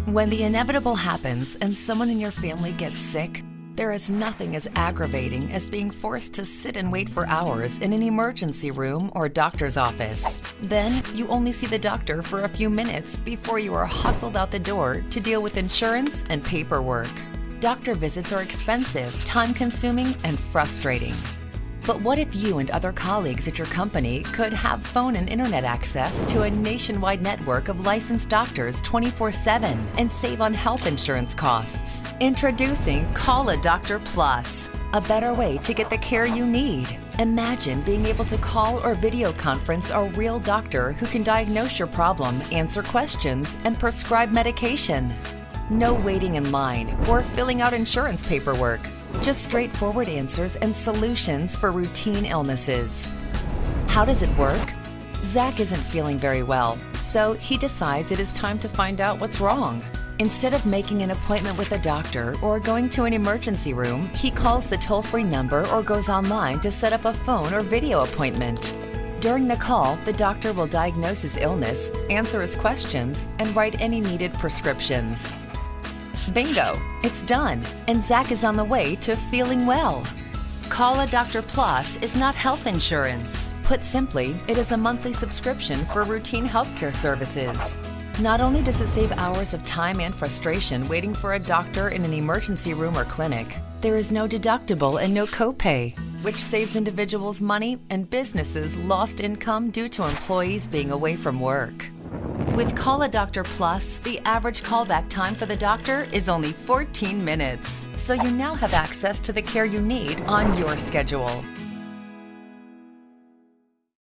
When the inevitable happens and someone in your family gets sick, there is nothing as aggravating as being forced to sit and wait for hours in an emergency room or doctor's office. Then, you only see the doctor for a few minutes before you are hustled out the door to deal with insurance and paperwork. Doctor visits are expensive, time-consuming, and frustrating. But what if you and other colleagues at your company could have phone and internet access to a nationwide network of licensed doctors 24/7 and save on health insurance costs? Introducing Call a Doctor Plus, a better way to get the care you need. Imagine being able to call or video conference a real doctor who can diagnose your problem, answer questions, and prescribe medication. No waiting in line or filling out insurance paperwork. Just straightforward answers and solutions for routine illnesses. How does it work? Zach isn't feeling very well, so he decides it is time to find out what's wrong. Instead of making an appointment with a doctor or going to an emergency room, he calls the toll-free number or goes online to set up a phone or video appointment. During the call, the doctor will diagnose his illness, answer his questions, and write any needed prescriptions. Bingo! It's done, and Zach is on the way to feeling well. Call a Doctor Plus is not health insurance. Put simply, it is a monthly subscription for routine healthcare services. Not only does it save hours of time and frustration waiting for a doctor in an emergency room or clinic, there is no deductible and no copay, which saves individuals money and businesses lost income due to employees being away from work. With Call a Doctor Plus, the average callback time for the doctor is only 14 minutes, so you now have access to the care you need on your schedule.